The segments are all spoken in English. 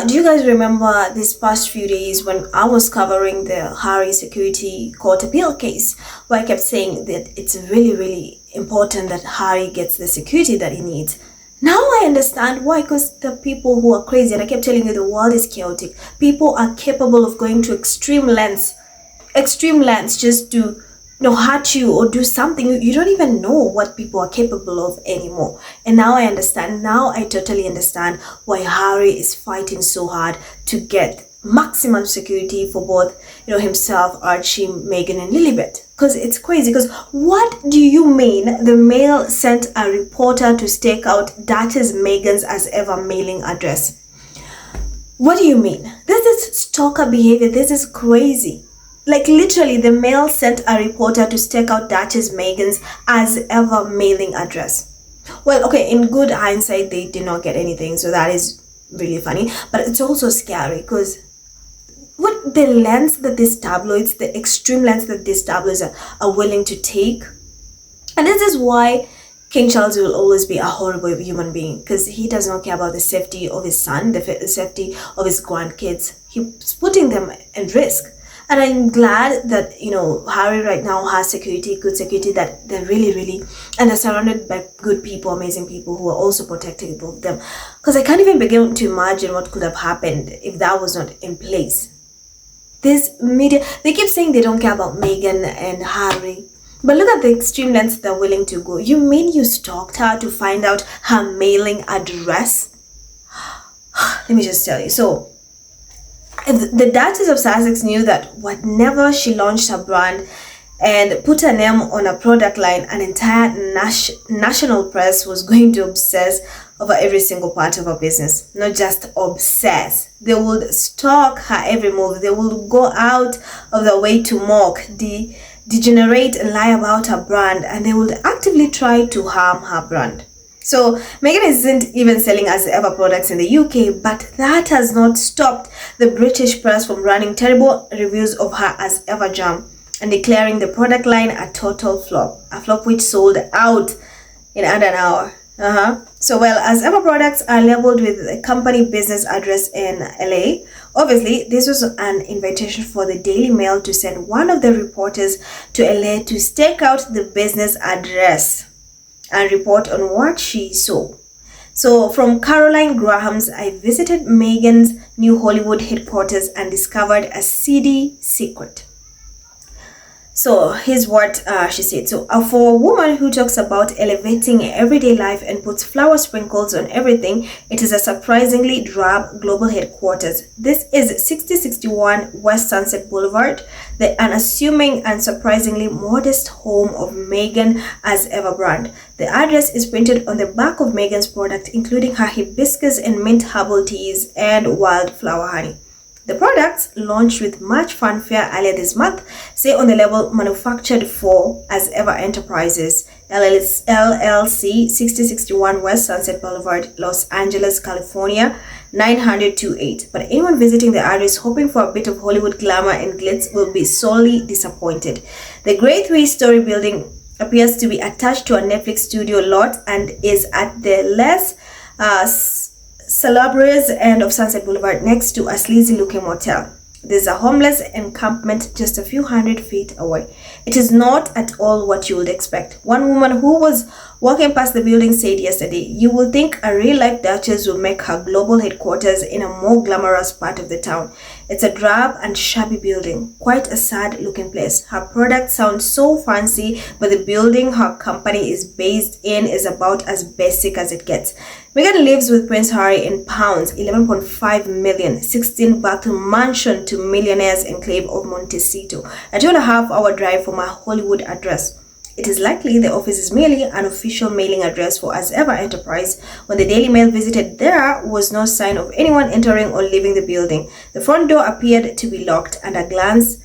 Do you guys remember these past few days when I was covering the Harry security court appeal case, where I kept saying that it's really, really important that Harry gets the security that he needs? Now I understand why, because the people who are crazy, and I kept telling you the world is chaotic. People are capable of going to extreme lengths just to hurt you or do something. You don't even know what people are capable of anymore. And now I understand. Now I totally understand why Harry is fighting so hard to get maximum security for both himself, Archie, Meghan, and Lilibet. Because it's crazy. Because what do you mean the Mail sent a reporter to stake out Duchess Meghans as ever mailing address? What do you mean? This is stalker behavior. This is crazy. Like literally, the Mail sent a reporter to stake out Duchess Meghans as ever mailing address. Well, okay, in good hindsight, they did not get anything, so that is really funny. But it's also scary because what the lengths that these tabloids, the extreme lengths that these tabloids are willing to take. And this is why King Charles will always be a horrible human being, because he does not care about the safety of his son, the safety of his grandkids. He's putting them at risk. And I'm glad that, Harry right now has security, good security, that they're really, really, and they're surrounded by good people, amazing people who are also protecting of them. Because I can't even begin to imagine what could have happened if that was not in place. This media, they keep saying they don't care about Meghan and Harry. But look at the extreme lengths they're willing to go. You mean you stalked her to find out her mailing address? Let me just tell you. So, the Duchess of Sussex knew that whenever she launched her brand and put her name on a product line, an entire national press was going to obsess over every single part of her business. Not just obsess. They would stalk her every move. They would go out of their way to mock, degenerate, and lie about her brand, and they would actively try to harm her brand. So Meghan isn't even selling as ever products in the UK, but that has not stopped the British press from running terrible reviews of her as ever jam and declaring the product line a total flop, a flop which sold out in under an hour. So well, as ever products are labeled with the company business address in LA, obviously this was an invitation for the Daily Mail to send one of the reporters to LA to stake out the business address and report on what she saw. So from Caroline Graham's, I visited Meghan's new Hollywood headquarters and discovered a seedy secret. So here's what she said. So for a woman who talks about elevating everyday life and puts flower sprinkles on everything, it is a surprisingly drab global headquarters. This is 6061 West Sunset Boulevard, the unassuming and surprisingly modest home of Meghan as ever brand. The address is printed on the back of Meghan's product, including her hibiscus and mint herbal teas and wildflower honey. The products, launched with much fanfare earlier this month, say on the label manufactured for As Ever Enterprises, LLC, 6061 West Sunset Boulevard, Los Angeles, California, 90028. But anyone visiting the address hoping for a bit of Hollywood glamour and glitz will be sorely disappointed. The Grade 3-story building appears to be attached to a Netflix studio lot and is at the less salubrious end of Sunset Boulevard next to a sleazy-looking motel. There's a homeless encampment just a few hundred feet away. It is not at all what you would expect. One woman who was walking past the building said yesterday, "You will think a real-life Duchess will make her global headquarters in a more glamorous part of the town. It's a drab and shabby building, quite a sad-looking place. Her products sound so fancy, but the building her company is based in is about as basic as it gets." Meghan lives with Prince Harry in pounds, 11.5 million, 16-bathroom mansion to millionaire's enclave of Montecito, a 2.5-hour drive from her Hollywood address. It is likely the office is merely an official mailing address for As Ever Enterprise. When the Daily Mail visited, there was no sign of anyone entering or leaving the building. The front door appeared to be locked, and a glance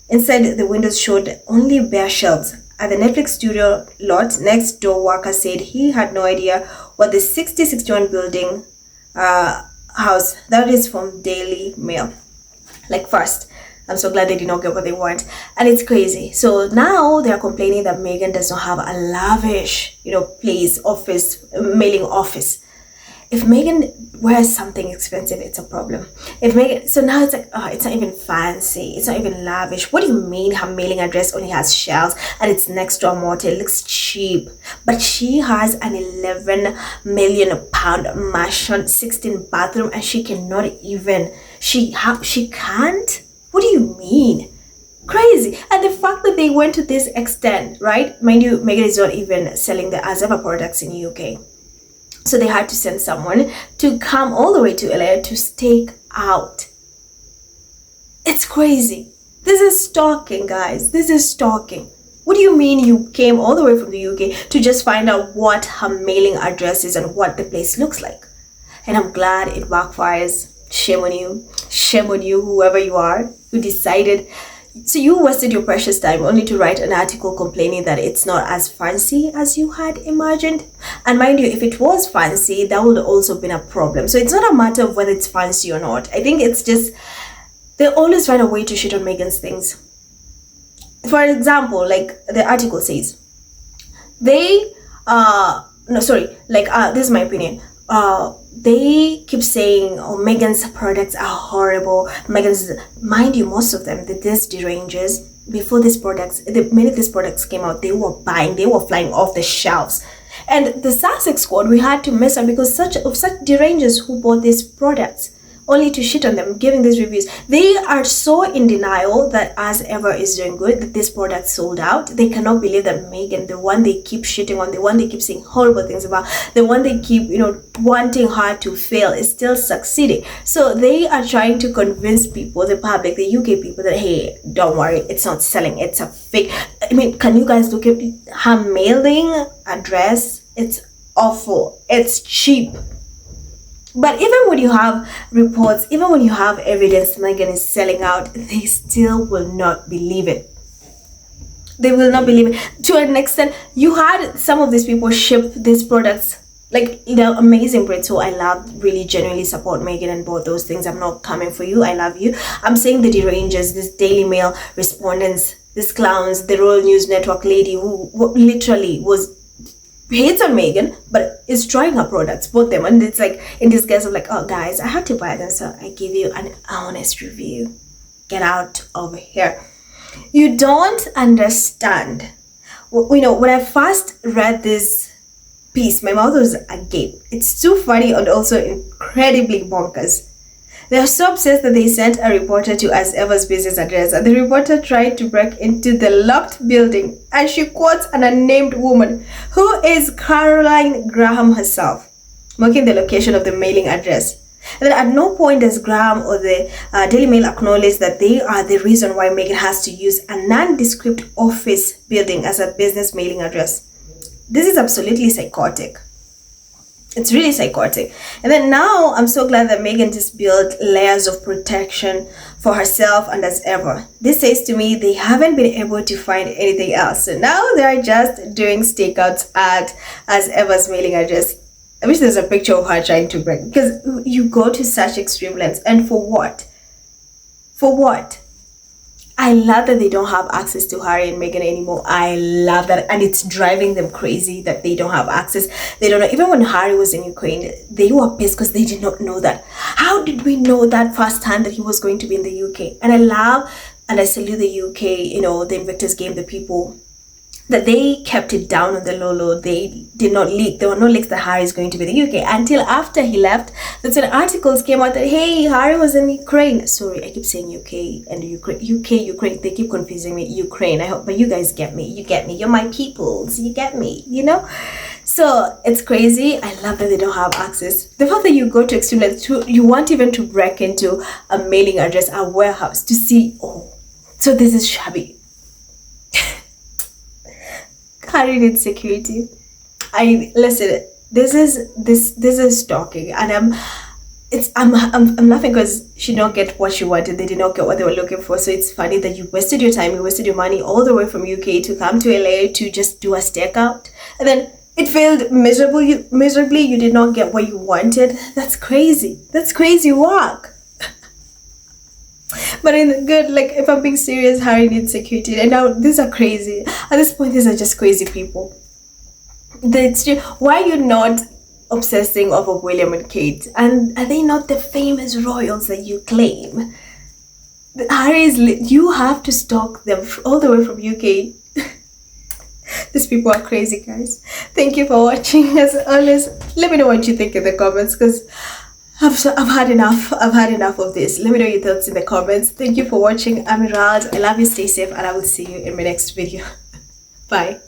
inside the windows showed only bare shelves. At the Netflix studio lot, next door worker said he had no idea what the 6061 building house. That is from Daily Mail. Like first, I'm so glad they did not get what they want. And it's crazy. So now they're complaining that Meghan does not have a lavish, place, office, mailing office. if Meghan wears something expensive, it's a problem. If Meghan, so now it's like, oh, it's not even fancy, it's not even lavish. What do you mean her mailing address only has shelves and it's next to a motel? It looks cheap. But she has an 11 million pound mansion, 16 bathroom, and she cannot even, she can't? What do you mean? Crazy. And the fact that they went to this extent, right? Mind you, Meghan is not even selling the As Ever products in the UK. So they had to send someone to come all the way to LA to stake out. It's crazy. This is stalking, guys. This is stalking. What do you mean you came all the way from the UK to just find out what her mailing address is and what the place looks like? And I'm glad it backfires. Shame on you. Shame on you, whoever you are, who decided. So you wasted your precious time only to write an article complaining that it's not as fancy as you had imagined. And mind you, if it was fancy, that would also been a problem. So it's not a matter of whether it's fancy or not. I think it's just, they always find a way to shit on Meghan's things. For example, like the article says, this is my opinion. They keep saying, oh, Meghan's products are horrible. Mind you, most of them, these derangers, before these products, the minute these products came out, they were flying off the shelves. And the Sussex squad, we had to miss them because such derangers who bought these products, only to shit on them, giving these reviews. They are so in denial that As Ever is doing good, that this product sold out. They cannot believe that Meghan, the one they keep shitting on, the one they keep saying horrible things about, the one they keep, wanting her to fail, is still succeeding. So they are trying to convince people, the public, the UK people, that, hey, don't worry, it's not selling, it's a fake. I mean, can you guys look at her mailing address? It's awful, it's cheap. But even when you have reports, even when you have evidence Meghan is selling out, they still will not believe it. They will not believe it. To an extent, you had some of these people ship these products, like the amazing Brits who I love, really genuinely support Meghan and bought those things. I'm not coming for you, I love you. I'm saying the derangers, this Daily Mail respondents, these clowns, the Royal News Network lady who literally hates on Meghan but is trying her products, bought them, and it's like in this guise of like, oh guys, I had to buy them, so I give you an honest review. Get out of here. You don't understand. When I first read this piece, my mouth was agape. It's too funny and also incredibly bonkers. They are so obsessed that they sent a reporter to As Ever's business address, and the reporter tried to break into the locked building, and she quotes an unnamed woman who is Caroline Graham herself, marking the location of the mailing address. And then at no point does Graham or the Daily Mail acknowledge that they are the reason why Meghan has to use a nondescript office building as a business mailing address. This is absolutely psychotic. It's really psychotic. And then now I'm so glad that Meghan just built layers of protection for herself and As Ever. This says to me they haven't been able to find anything else. So now they're just doing stakeouts at As Ever's mailing address. I wish there's a picture of her trying to break, because you go to such extreme lengths. And for what? For what? I love that they don't have access to Harry and Meghan anymore. I love that. And it's driving them crazy that they don't have access. They don't know. Even when Harry was in Ukraine, they were pissed because they did not know that. How did we know that firsthand that he was going to be in the UK? And I love and I salute the UK, the Invictus Game, the people, that they kept it down on the low. They did not leak. There were no leaks that Harry is going to be in the UK until after he left. That's when articles came out that, hey, Harry was in Ukraine. Sorry, I keep saying UK and Ukraine. They keep confusing me. Ukraine. I hope, but you guys get me. You get me. You're my peoples. You get me. So it's crazy. I love that they don't have access. The fact that you go to extreme lengths, you want even to break into a mailing address, a warehouse, to see, so this is shabby. Harry needs security. Listen. This is stalking, and I'm laughing because she don't get what she wanted. They did not get what they were looking for. So it's funny that you wasted your time, you wasted your money all the way from UK to come to LA to just do a stakeout, and then it failed miserably. You did not get what you wanted. That's crazy. That's crazy work. But in the good, if I'm being serious, Harry needs security. And now these are crazy. At this point, these are just crazy people. Why are you not obsessing over William and Kate? And are they not the famous royals that you claim? Harry is, you have to stalk them all the way from UK. These people are crazy, guys. Thank you for watching. As always, let me know what you think in the comments, because I've had enough. I've had enough of this. Let me know your thoughts in the comments. Thank you for watching. I'm Rad. I love you. Stay safe, and I will see you in my next video. Bye.